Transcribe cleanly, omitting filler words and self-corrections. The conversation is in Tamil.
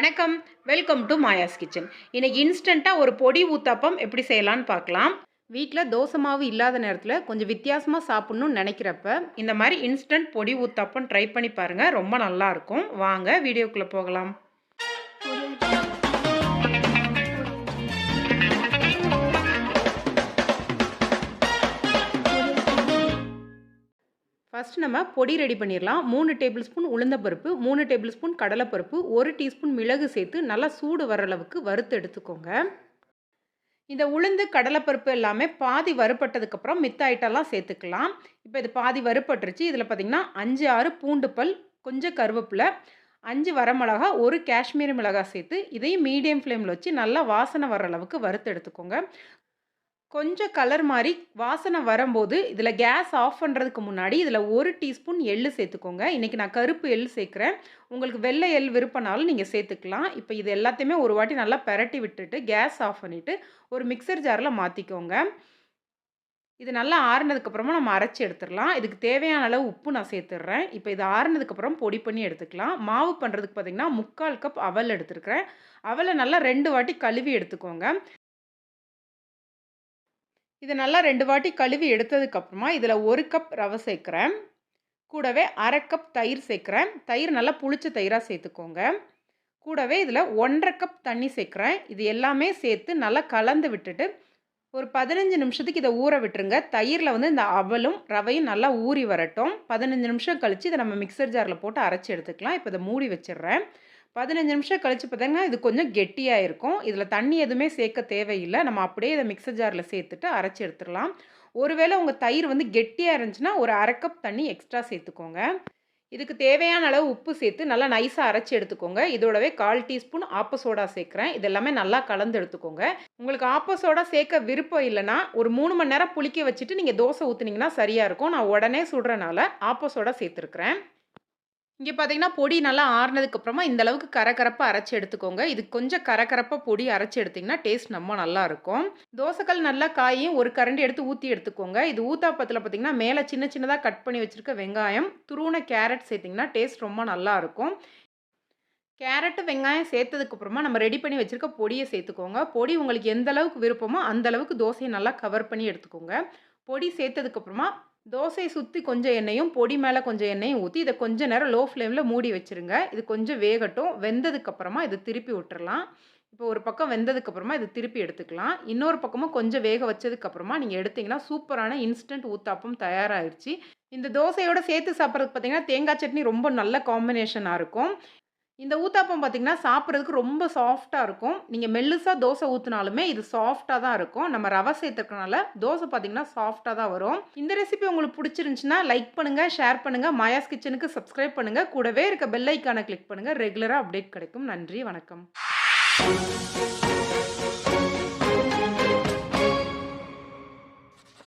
வணக்கம். Welcome to Maya's kitchen. இன்னைக்கு இன்ஸ்டண்ட்டாக ஒரு பொடி ஊத்தாப்பம் எப்படி செய்யலான்னு பார்க்கலாம். வீட்டில் தோசை மாவு இல்லாத நேரத்தில் கொஞ்சம் வித்தியாசமாக சாப்பிட்ணுன்னு நினைக்கிறப்ப இந்த மாதிரி இன்ஸ்டன்ட் பொடி ஊத்தாப்பம் ட்ரை பண்ணி பாருங்கள். ரொம்ப நல்லாயிருக்கும். வாங்க வீடியோக்குள்ளே போகலாம். ஃபர்ஸ்ட் நம்ம பொடி ரெடி பண்ணிடலாம். 3 டேபிள் ஸ்பூன் உளுந்தம்பருப்பு, 3 டேபிள் ஸ்பூன் கடலைப்பருப்பு, 1 டீஸ்பூன் மிளகு சேர்த்து நல்லா சூடு வர அளவுக்கு வறுத்து எடுத்துக்கோங்க. இந்த உளுந்து கடலைப்பருப்பு எல்லாமே பாதி வறுபட்டதுக்கப்புறம் மித்த ஐட்டம்லாம் சேர்த்துக்கலாம். இப்போ இது பாதி வறுபட்டுருச்சு. இதில் பார்த்தீங்கன்னா 5, 6 பூண்டு பல், கொஞ்சம் கருவேப்பிலை, 5 வரமிளகா, 1 காஷ்மீரி மிளகாய் சேர்த்து இதையும் மீடியம் ஃப்ளேமில் வச்சு நல்லா வாசனை வர அளவுக்கு வறுத்து எடுத்துக்கோங்க. கொஞ்சம் கலர் மாதிரி வாசனை வரும்போது இதில் கேஸ் ஆஃப் பண்ணுறதுக்கு முன்னாடி இதில் 1 டீஸ்பூன் எள்ளு சேர்த்துக்கோங்க. இன்றைக்கி நான் கருப்பு எள் சேர்க்குறேன். உங்களுக்கு வெள்ளை எள் விருப்பனாலும் நீங்கள் சேர்த்துக்கலாம். இப்போ இது எல்லாத்தையுமே ஒரு வாட்டி நல்லா பெரட்டி விட்டுட்டு கேஸ் ஆஃப் பண்ணிவிட்டு ஒரு மிக்சர் ஜாரில் மாற்றிக்கோங்க. இது நல்லா ஆறுனதுக்கப்புறமா நம்ம அரைச்சி எடுத்துடலாம். இதுக்கு தேவையான அளவு உப்பு நான் சேர்த்துடுறேன். இப்போ இது ஆறுனதுக்கப்புறம் பொடி பண்ணி எடுத்துக்கலாம். மாவு பண்ணுறதுக்கு பார்த்திங்கன்னா 3/4 கப் அவல் எடுத்துருக்கிறேன். அவலை நல்லா 2 வாட்டி கழுவி எடுத்துக்கோங்க. இதை நல்லா 2 வாட்டி கழுவி எடுத்ததுக்கப்புறமா இதில் 1 கப் ரவை சேர்க்குறேன். கூடவே 1/2 கப் தயிர் சேர்க்குறேன். தயிர் நல்லா புளிச்ச தயிராக சேர்த்துக்கோங்க. கூடவே இதில் 1/2 கப் தண்ணி சேர்க்குறேன். இது எல்லாமே சேர்த்து நல்லா கலந்து விட்டுட்டு ஒரு 15 நிமிஷத்துக்கு இதை ஊற விட்டுருங்க. தயிரில் இந்த அவலும் ரவையும் நல்லா ஊறி வரட்டும். 15 நிமிஷம் கழித்து இதை நம்ம மிக்சர் ஜாரில் போட்டு அரைச்சி எடுத்துக்கலாம். இப்போ இதை மூடி வச்சிடுறேன். 15 நிமிஷம் கழித்து பார்த்தீங்கன்னா இது கொஞ்சம் கெட்டியாக இருக்கும். இதில் தண்ணி எதுவுமே சேர்க்க தேவையில்லை. நம்ம அப்படியே இதை மிக்சர் ஜாரில் சேர்த்துட்டு அரைச்சி எடுத்துடலாம். ஒருவேளை உங்கள் தயிர் கெட்டியாக இருந்துச்சுன்னா ஒரு 1/2 கப் தண்ணி எக்ஸ்ட்ரா சேர்த்துக்கோங்க. இதுக்கு தேவையான அளவு உப்பு சேர்த்து நல்லா நைஸாக அரைச்சி எடுத்துக்கோங்க. இதோடவே 1/4 டீஸ்பூன் ஆப்ப சோடா சேர்க்குறேன். இது எல்லாமே நல்லா கலந்து எடுத்துக்கோங்க. உங்களுக்கு ஆப்ப சோடா சேர்க்க விருப்பம் இல்லைன்னா ஒரு 3 மணி நேரம் புளிக்க வச்சுட்டு நீங்கள் தோசை ஊற்றுனீங்கன்னா சரியாக இருக்கும். நான் உடனே சுடுறனால ஆப்ப சோடா சேர்த்துருக்குறேன். இங்கே பார்த்தீங்கன்னா பொடி நல்லா ஆறுனதுக்கப்புறமா இந்த அளவுக்கு கரகரப்பாக அரைச்சி எடுத்துக்கோங்க. இது கொஞ்சம் கரகரப்பாக பொடி அரைச்சி எடுத்திங்கன்னா டேஸ்ட் ரொம்ப நல்லாயிருக்கும். தோசைக்கல் நல்லா காயும் ஒரு கரண்டி எடுத்து ஊற்றி எடுத்துக்கோங்க. இது ஊத்தாப்பத்தில் பார்த்தீங்கன்னா மேலே சின்ன சின்னதாக கட் பண்ணி வச்சுருக்க வெங்காயம், துருவின கேரட் சேர்த்திங்கன்னா டேஸ்ட் ரொம்ப நல்லாயிருக்கும். கேரட்டு வெங்காயம் சேர்த்ததுக்கப்புறமா நம்ம ரெடி பண்ணி வச்சுருக்க பொடியை சேர்த்துக்கோங்க. பொடி உங்களுக்கு எந்த அளவுக்கு விருப்பமோ அந்த அளவுக்கு தோசையை நல்லா கவர் பண்ணி எடுத்துக்கோங்க. பொடி சேர்த்ததுக்கப்புறமா தோசையை சுற்றி கொஞ்சம் எண்ணெயும் பொடி மேலே கொஞ்சம் எண்ணெயும் ஊற்றி இதை கொஞ்சம் நேரம் லோ ஃப்ளேமில் மூடி வச்சுருங்க. இது கொஞ்சம் வேகட்டும். வெந்ததுக்கப்புறமா இதை திருப்பி விட்டுறலாம். இப்போ ஒரு பக்கம் வெந்ததுக்கப்புறமா இது திருப்பி எடுத்துக்கலாம். இன்னொரு பக்கமும் கொஞ்சம் வேக வச்சதுக்கப்புறமா நீங்கள் எடுத்திங்கன்னா சூப்பரான இன்ஸ்டன்ட் ஊத்தாப்பம் தயாராகிடுச்சு. இந்த தோசையோடு சேர்த்து சாப்பிட்றதுக்கு பார்த்திங்கன்னா தேங்காய் சட்னி ரொம்ப நல்ல காம்பினேஷனாக இருக்கும். இந்த ஊத்தாப்பம் பார்த்திங்கன்னா சாப்பிட்றதுக்கு ரொம்ப சாஃப்டாக இருக்கும். நீங்கள் மெல்லுசாக தோசை ஊற்றினாலுமே இது சாஃப்டாக தான் இருக்கும். நம்ம ரவை சேர்த்துறதுனால தோசை பார்த்திங்கன்னா சாஃப்டாக தான் வரும். இந்த ரெசிபி உங்களுக்கு பிடிச்சிருந்துச்சுன்னா லைக் பண்ணுங்கள், ஷேர் பண்ணுங்கள், மாயாஸ் கிச்சனுக்கு சப்ஸ்கிரைப் பண்ணுங்கள். கூடவே இருக்க பெல் ஐக்கானை கிளிக் பண்ணுங்கள். ரெகுலராக அப்டேட் கிடைக்கும். நன்றி, வணக்கம்.